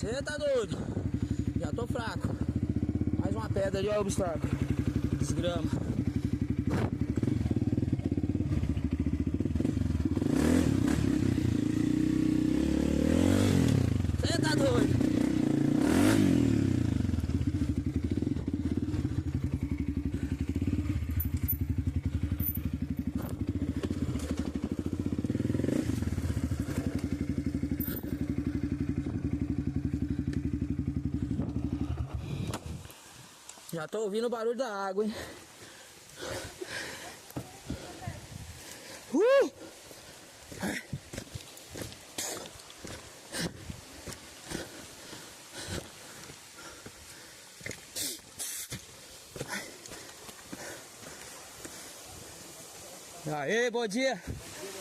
Você tá doido? Já tô fraco. Mais uma pedra ali, ó, o obstáculo. Desgrama. Você tá doido? Já tô ouvindo o barulho da água, hein? Aê, bom dia!